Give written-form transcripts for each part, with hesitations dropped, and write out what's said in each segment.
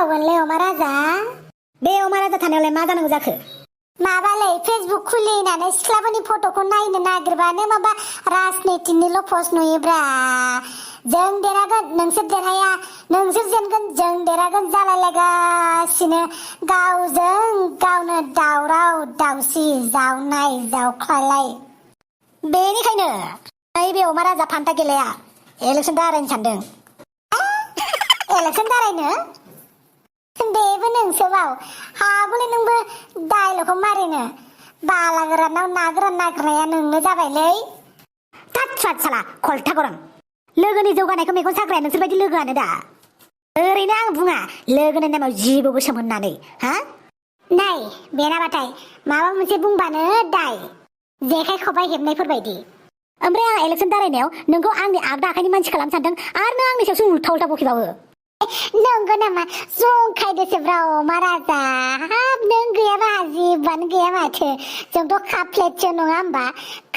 जाबावगोनलै अमा राजा बे अमा राजा थानायावलाय मा जानांगौ जाखो माबालै फेसबुक खुलिनानै सिख्लाफोरनि फट'खौ नायनो नागिरबानो माबा राजनितिनिल' पस्ट नुयोब्रा जों देरहागोन नोंसोर देरहाया नोंसोर जेनगोन जों देरहागोन जालायलायगासिनो गावजों गावनो दावराव दावसि जावनाय जावख्लायलाय बेनिखायनो नैबे अमा राजा फान्था गेलेया इलेक्सन दारायनो सानदों इलेक्सन दारायनो बेबो नोंसो बाव हागौलै नोंबो डायलगखौ मारिनो बाला गोरानाव ना गोरान नागिरनाया नोंनो जाबायलै थाथ्रा साला खलथा गरम लोगोनि जौगानायखौ मेगन साग्राया नोंसोर बायदि लोगोआनो दा ओरैनो आं बुङा लोगोनि नामाव जिबो गोसोम होननानै हा नाय बेनाबाथाय माबा मोनसे बुंबानो दाय जेखाइ खबाइ हेबनायफोरबायदि ओमफ्राय आं इलेक्सन दारायनायाव नोंखौ आंनि आगदा आखाइनि मानसि खालामनो सानदों आरो नों आंनि सायावसो उल्था उल्था बखिबावो नंगौ नामा जंखायदोसोब्रा अमा राजा हाब नों गैयाबा जेबोआनो गैया माथो जोंथ' काप प्लेटसो नङा होमबा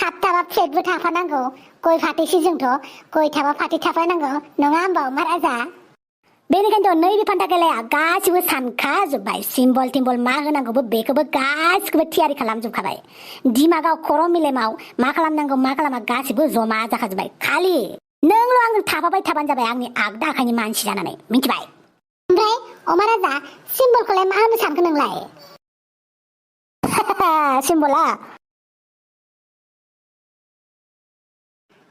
काप थाबा प्लेटबो थाफानांगौ गय फाथैसो जोंथ' गय थाबा फाथै थाफानांगौ नङा होमबा अमा राजा बेनिखायनोथ' नैबे फान्था गेलाया गासिबो सानखाजोब्बाय सिम्बल टिम्बल मा होनांगौबो बेखौबो गासिखौबो थियारि खालामजोबखाबाय दिमागाव खर' मेलेमाव मा खालामनांगौ मा खालामा गासिबो जमा जाखाजोब्बाय खालि नोंल' आंजों थाफाबाय थाबानो जाबाय आंनि आगदा आखाइनि मानसि जानानै मिथिबाय ओमफ्राय अमा राजा सिम्बलखौलाय मा होनो सानखो नोंलाय सिम्बला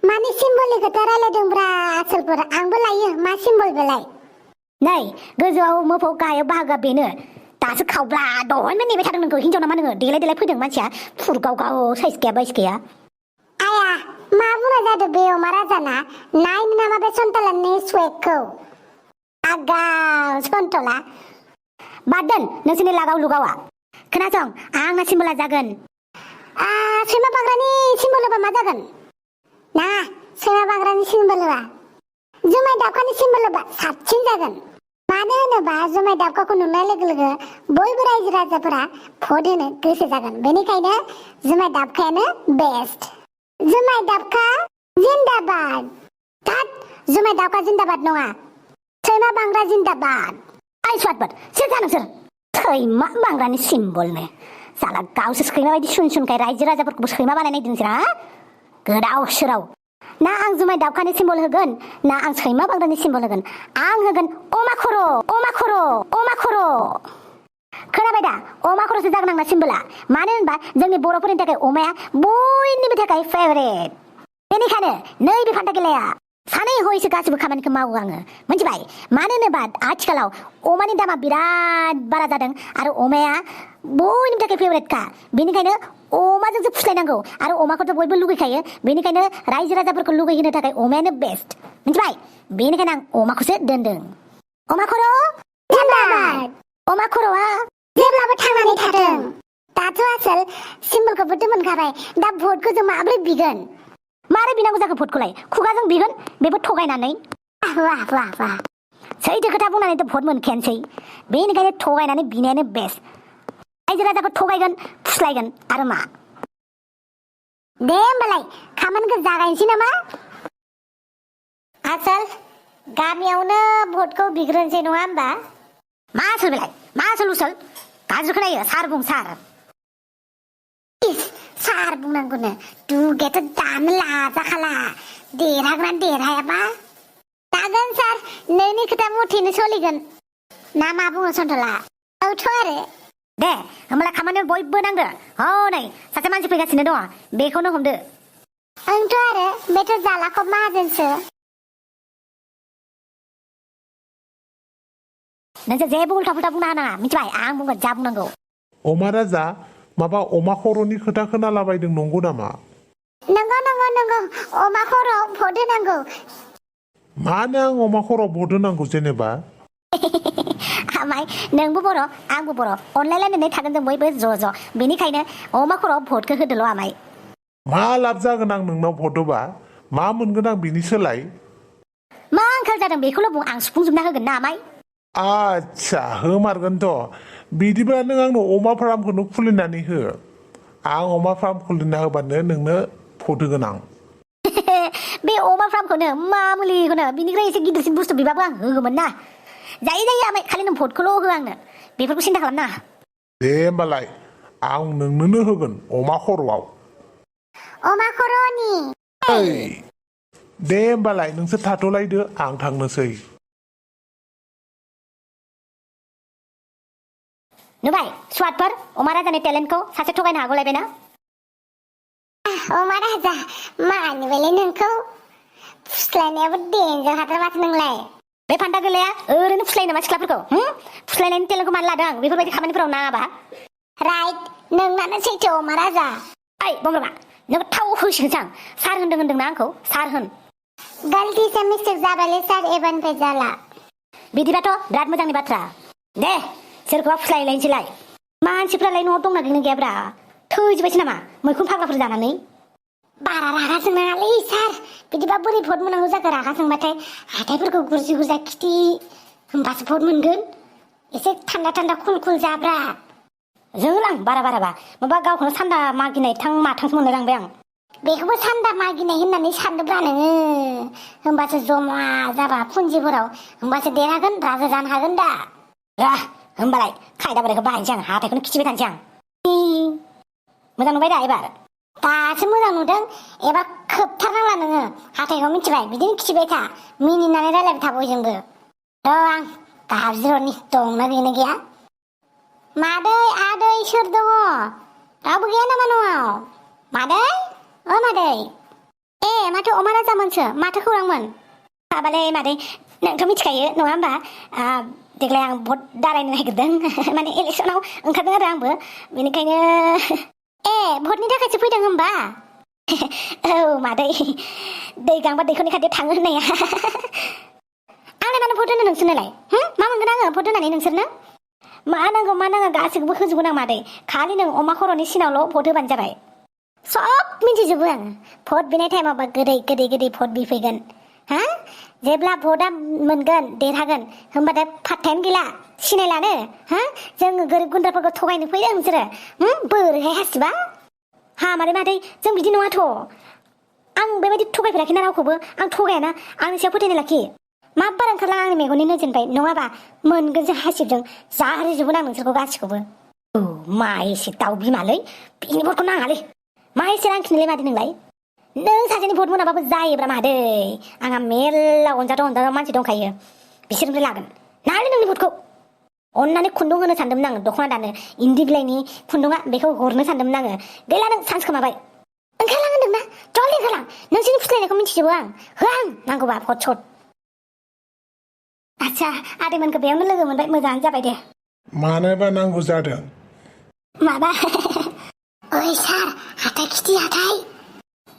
माने सिम्बलनि खोथा रायलायदोंब्रा आसोलफोर आंबो लायो मा सिम्बल बेलाय नै गोजौआव मोफौ गाहायाव बाहागोआ बेनो दासो खावब्ला दहायनो नेबाय थादों नोंखौ हिनजाव नामा नोङो देलाय देलाय फैदों मानसिया फुरगाव गाव साइस गैया बाइस गैया आया मा बुंनाय जादों बे अमा राजाना नायनो नामा बे सन्थलानि स्वेगखौ आगाव सन्थला बाद दोन नोंसोरनि लागाव लुगावा खोनासं आंना सिम्बला जागोन सैमा बांग्रानि सिम्बल होबा मा जागोन ना सैमा बांग्रानि सिम्बल होबा जुमाय दाबखानि सिम्बल होबा साबसिन जागोन मानो होनोबा जुमाय दाबखाखौ नुनाय लोगो लोगो बयबो रायजो राजाफोरा भट होनो गोसो जागोन बेनिखायनो जुमाय दाबखायानो बेस्ट जुमाय दाबखा जिन्दाबाद तात जुमाय दाबखा जिन्दाबाद नङा सैमा बांग्रा जिन्दाबाद आइ स्वादबाद सोर जा नोंसोर सैमा बांग्रानि सिम्बलनो साला गावसो सैमा बायदि सुन सुनखाय रायजो राजाफोरखौबो सैमा बानायनाय नोंसोर हा गोदाव सोराव ना आं जुमाय दाबखानि सिम्बल होगोन ना आं सैमा बांग्रानि सिम्बल होगोन आं होगोन अमा खर' अमा खर' अमा खर' खोनाबाय दा अमा खर'सो जागोन आंना सिम्बला मानो होनबा जोंनि बर'फोरनि थाखाय अमाया बयनिबो थाखाय फेभरेट बेनिखायनो नैबे फान्था गेलाया सानै हयसो गासिबो खामानिखौ मावो आङो मिथिबाय मानो होनोबा आथिखालाव अमानि दामा बिराद बारा जादों आरो अमाया बयनिबो थाखाय फेभरेटखा बेनिखायनो अमाजोंसो फुस्लायनांगौ आरो अमाखौथ' बयबो लुगैखायो बेनिखायनो रायजो राजाफोरखौ लुगैहोनो थाखाय अमायानो बेस्ट मिथिबाय बेनिखायनो आं अमाखौसो दोनदों अमा खर' अमा खर'आ जेब्लाबो थांनानै थाथों दाथ' आसोल सिम्बलखौबोथ' मोनखाबाय दा भटखौ जों माबोरै बिगोन मारै बिनांगौ जाखो भटखौलाय खुगाजों बिगोन बेबो थगायनानै वाह वाह वाह सैथो खोथा बुंनानैथ' भट मोनखायानोसै बेनिखायनो थगायनानै बिनायानो बेस्ट रायजो राजाखौ थगायगोन फुस्लायगोन आरो मा दे होमबालाय खामानिखौ जागायनोसै नामा आसोल गामियावनो भटखौ बिग्रोनोसै नङा होमबा मा आसोल बेलाय मा आसोल उसल गाज्रि खोनायो सार बुं सार सार बुंनांगौनो दुगायाथ' दानो लाजाखाला देरहाग्रा देरहायाबा जागोन सार नोंनि खोथा मथेनो सोलिगोन ना मा बुङो सन्थला औथ' आरो दे होमबालाय खामानियाव बयबो नांदो हनै सासे मानसि फैगासिनो दङ बेखौनो हमदो आंथ' आरो बेथ' जालाखब माहाजोनसो नोंसोर जेबो उल्था फुल्था बुंना होनाङा मिथिबाय आं बुंगोन जा बुंनांगौ अमा राजा माबा अमा खर'नि खोथा खोनालाबायदों नंगौ नामा नंगौ नंगौ नंगौ अमा खर'आव भट होनांगौ मानो आं अमा खर'आव भट होनांगौ जेनेबा आमाय नोंबो बर' आंबो बर' अनलायलायनानै थागोन जों बयबो ज' ज' बेनिखायनो अमा खर'आव भटखौ होदोल' आमाय मा लाब जागोन आं नोंनाव भट होबा मा मोनगोन आं बिनि सोलाय मा आंखाल जादों बेखौल' बुं आं सुफुंजोबना होगोन ना आमाय आच्छा होमारगोनथ' बिदिबा नों आंनो अमा फार्मखौनो खुलिनानै हो आं अमा फार्म खुलिना होबानो नोंनो भट होगोन आं बे अमा फार्मखौनो मामुलिखौनो बिनिफ्राय एसे गिदिरसिन बुस्थु बिबाबो आं होगौमोन ना जायो आमाय खालि नों भटखौल' हो आंनो बेफोरखौ सिन्था खालामनाङा दे होमबालाय आं नोंनोनो होगोन अमा खर'आव अमा खर'नि ओइ दे होमबालाय नोंसोर थाथ'लायदो आं थांनोसै नुबाय स्वादफोर अमा राजानि टेलेन्टखौ सासे थगायनो हागौलायबाय ना अमा राजा मानि बेलाय नोंखौ फुस्लायनायाबो देन्जार हाथार माथो नोंलाय बे फान्दा गोलाया ओरैनो फुस्लायो नामा सिख्लाफोरखौ फुस्लायनायनि टेलेन्टखौ मानो लादों बेफोरबायदि खामानिफोराव नाङाबा राइट नोंनानो सैथो अमा राजा ओइ बमब्रमा नों थाव होसिगोनसो आं सार होनदोंना आंखौ सार होन गलती से मिस्टेक जाबायलै सार एबारनिफ्राय जाला बिदिबाथ' बिराद मोजांनि बाथ्रा दे सोरखौबा फुस्लायलायनोसैलाय मानसिफ्रालाय न'आव दंना गैनो गैयाब्रा थैजोबायसै नामा मैखुन फाग्लाफोर जानानै बारा रागा जोंनाङालै सार बिदिबा बोरै भट मोनांगौ जाखो रागा जोंबाथाय हाथाइफोरखौ गुरजि गुरजा खिथि होमबासो भट मोनगोन एसे थान्दा थान्दा कुल कुल जाब्रा जोंलां बाराबा माबा गावखौनो सान्दा मागिनाय थां माथांसो मोनलाय लांबाय आं बेखौबो सान्दा मागिनाय होननानै सानदोंब्रा नोङो होमबासो जमा जाबा फुन्जिफोराव होमबासो देरहागोन राजा जानो हागोन दा होमबालाय खायदा बोरायखौ बाहायनोसै आं हाथाइखौनो खिथिबाय थानोसै आं मोजां नुबाय दा एबार दासो मोजां नुदों एबार खोबथारनांला नोङो हाथाइखौ मिथिबाय बिदिनो खिथिबाय था मिनिनानै रायलायबाय था बयजोंबो आं गाबज्रिहरनि दंना गैना गैया मादै आदै सोर दङ रावबो गैया नामा न'आव मादै ओ मादै माथो अमा राजामोनसो माथो खौरांमोन हाबालै मादै नोंथ' मिथिखायो नङा होमबा देग्लाय आं भट दारायनो नागिरदों माने इलेक्सनाव ओंखारदों आरो आंबो बेनिखायनो भटनि थाखायसो फैदों होमबा औ मादै दै गांबा दैखरनि खाथियाव थाङो होननाया आंलाय मानो भट होनो नोंसोरनोलाय मा मोनगोन आङो भट होनानै नोंसोरनो मा नाङा गासैखौबो होजोबगोन आं मादै खालि नों अमा खर'नि सिनावल' भट होबानो जाबाय सब मिथिजोबो आं भट बिनाय टाइमावबा गोदै भट बिफैगोन जेब्ला भटआ मोनगोन देरहागोन होमबाथाय फात्तायानो गैला सिनायलानो जोङो गोरिब गुन्द्राफोरखौ थगायनो फैदों नोंसोरो बोरैहाय हासिबा मादै जों बिदि नङाथ' आं बेबायदि थगायफेराखैना रावखौबो आं थगायाना आंनि सायाव फोथायनाय लाखि माब्बार ओंखारला आंनि मेगननि नोजोरनिफ्राय नङाबा मोनगोन जों हासिबजों जारिजोबगोन आं नोंसोरखौ गासिखौबो मा एसे दाउ बिमालै बिनि भटखौ नाङालै मा एसे रांखिनोलै मादै नोंलाय नों सासेनि भट मोनाबाबो जायोब्रा मादै आंहा मेरला अनजाथाव मानसि दंखायो बिसोरनिफ्राय लागोन नालै नोंनि भटखौ अननानै खुन्दुं होनो सानदोंमोन आङो दख'ना दानो इन्दि बिलाइनि खुन्दुङा बेखौ हरनो सानदोंमोन आङो गैला नों चान्स खोमाबाय ओंखारलां होनदोंना जल्दि ओंखारलां नोंसोरनि फुस्लायनायखौ मिथिजोबो आं नांगौबा भट सट आच्छा आदैमोनखौ बेयावनो लोगो मोनबाय मोजाङानो जाबाय दे मानोबा नांगौ जादों माबा ओइ सार हाथाइ खिथि हाथाइ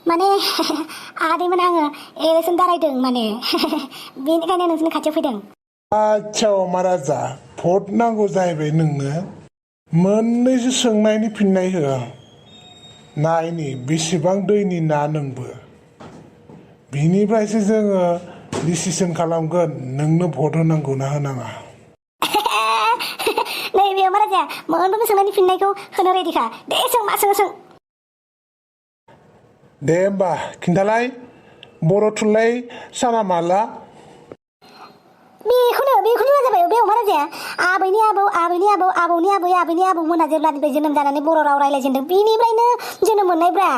माने आदैमोन आङो इलेक्सन दारायदों माने बेनिखायनो नोंसोरनि खाथियाव फैदों आच्छा अमा राजा भट नांगौ जाहैबाय नोंनो मोननैसो सोंनायनि फिननाय हो नायनि बेसेबां दैनि ना नोंबो बिनिफ्रायसो जोङो डिसिसन खालामगोन नोंनो भट होनांगौ ना होनाङा नैबे अमा राजाया मोनफ्रोमबो सोंनायनि फिननायखौ होनो रेडिखा दे सों मा सों दे होमबा खिन्थालाय बर' थुनलाइ साना माला बेखौनो जाबाय बे अमा राजाया आबैनि आबौ आबैनि आबौ आबौनि आबै आबैनि आबौमोना जेब्लानिफ्राय जोनोम जानानै बर' राव रायज्लायजेनदों बेनिफ्रायनो जोनोम मोननायब्रा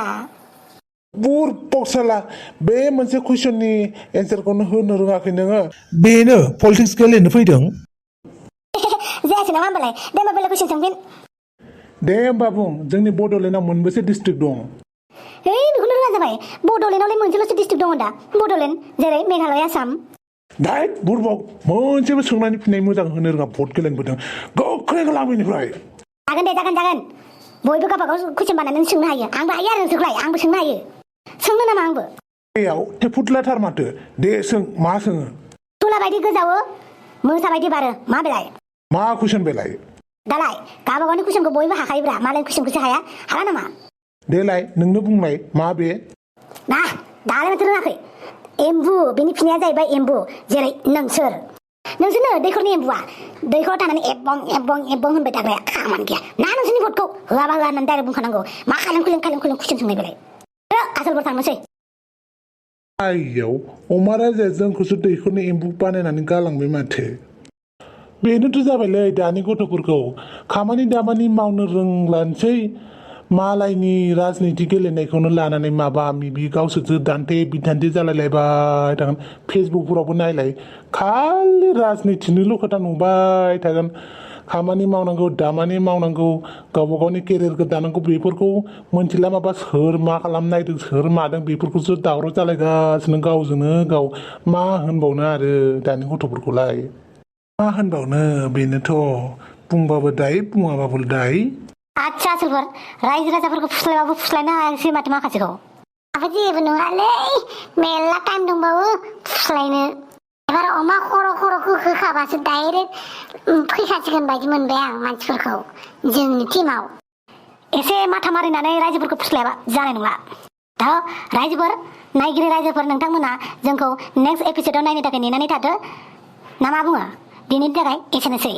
बुरबकसाला बे मोनसे कुइसननि एन्सारखौनो होनो रोङाखै नोङो बेनो पलिटिक्स गेलेनो फैदों जायासै नामा होमबालाय दे होमबा बेलेग कुइसन सोंफिन दे होमबा बुं जोंनि बड'लेण्डआव मोनबेसे डिस्ट्रिक्ट दं बेखौनो रोङा जाबाय बड'लेण्डआवलाय मोनसेल'सो डिस्ट्रिक्ट दङ दा बड'लेण्ड जेरै मेघालय आसाम दाइट बुरबक मोनसेबो सोंनायनि फिननाय मोजां होनो रोङा भट गेलेनो फैदों गोख्रै लाबोनिफ्राय जागोन बयबो गावबागाव कुइसन बानायनानै सोंनो हायो आंबो हायो आरो नोंसोरखौलाय आंबो सोंनो हायो सोंनो नामा आंबो बेयाव थेफुथलाथार माथो दे सों मा सोङो तुला बायदि गोजावो मोसा बायदि बारो मा बेलाय मा कुइसन बेलाय दालाय गावबागावनि कुइसनखौ बयबो हाखायोब्रा मालाय कुइसनखौसो हाया हाला नामा देलाय नोंनो बुंलाय मा बे दालाय माथो रोङाखै एम्बु बेनि फिननाया जाहैबाय एम्बु जेरै नोंसोरनो दैखरनि एम्बुआ दैखराव थानानै एबं होनबाय थाग्राया खामानि गैया ना नोंसोरनि भटखौ होआबा होआ होननानै डाइरेक्ट बुंखानांगौ मा खायलें कुइसन सोंनाय बेलाय आसलफोर थांनोसै आइयाव अमा राजाया जोंखौसो दैखरनि एम्बु बानायनानै गालांबाय माथो बेनोथ' जाबायलै दानि गथ'फोरखौ खामानि दामानि मावनो रोंलानोसै मालायनि राजनिति गेलेनायखौनो लानानै माबा मिबि गावसोरसो दान्थे बिदान्थे जालायलायबाय थागोन फेसबुकफोरावबो नायलाय खालि राजनितिनिल' खोथा नुबाय थागोन खामानि मावनांगौ दामानि मावनांगौ गावबा गावनि केरियारखौ दानांगौ बेफोरखौ मोनथिला माबा सोर मा खालामनो नायदों सोर मादों बेफोरखौसो दावराव जालायगासिनो गावजोंनो गाव मा होनबावनो आरो दानि गथ'फोरखौलाय मा होनबावनो बेनोथ' बुंबाबो दाय बुङाबाबो दाय आदसा आसोलफोर रायजो राजाफोरखौ फुस्लायबाबो फुस्लायनो हायासै माथो माखासेखौ आफा जेबो नङालै मेरला टाइम दंबावो फुस्लायनो एबार अमा खर'खौ होखाबासो डाइरेक्ट फैखासिगोन बायदि मोनबाय आं मानसिफोरखौ जोंनि टिमाव एसे माथा मारिनानै रायजोफोरखौ फुस्लायाबा जानाय नंला दा रायजोफोर नायगिरि रायजोफोर नोंथांमोना जोंखौ नेक्स्ट एपिसोडआव नायनो थाखाय नेनानै थादो ना मा बुङो दिनैनि थाखाय एसेनोसै